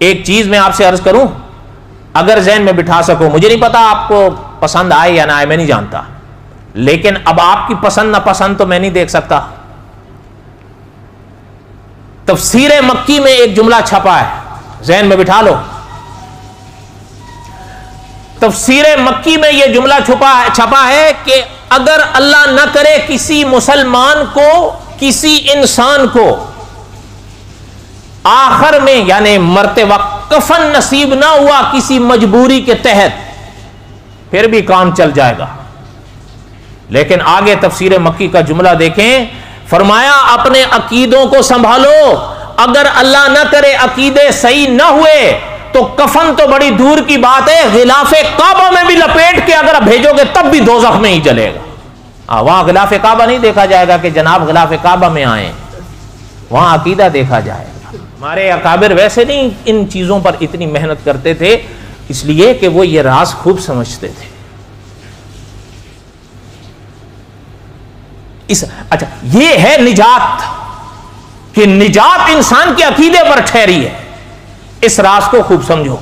एक चीज मैं आपसे अर्ज करूं, अगर जहन में बिठा सको, मुझे नहीं पता आपको पसंद आए या ना आए, मैं नहीं जानता, लेकिन अब आपकी पसंद ना पसंद तो मैं नहीं देख सकता। तफसीर मक्की में एक जुमला छपा है, जहन में बिठा लो। तफसीर मक्की में यह जुमला छपा है कि अगर अल्लाह न करे किसी मुसलमान को, किसी इंसान को आखिर में यानी मरते वक्त कफन नसीब ना हुआ किसी मजबूरी के तहत, फिर भी काम चल जाएगा। लेकिन आगे तफसीर मक्की का जुमला देखें, फरमाया अपने अकीदों को संभालो, अगर अल्लाह ना करे अकीदे सही ना हुए तो कफन तो बड़ी दूर की बात है, गिलाफे काबा में भी लपेट के अगर भेजोगे तब भी दोज़ख में ही जलेगा। वहां गिलाफे काबा नहीं देखा जाएगा कि जनाब गिलाफे काबा में आए, वहां अकीदा देखा जाएगा। हमारे अकाबिर वैसे नहीं इन चीजों पर इतनी मेहनत करते थे, इसलिए कि वो ये राज खूब समझते थे। अच्छा, ये है निजात, कि निजात इंसान के अकीदे पर ठहरी है। इस राज को खूब समझो।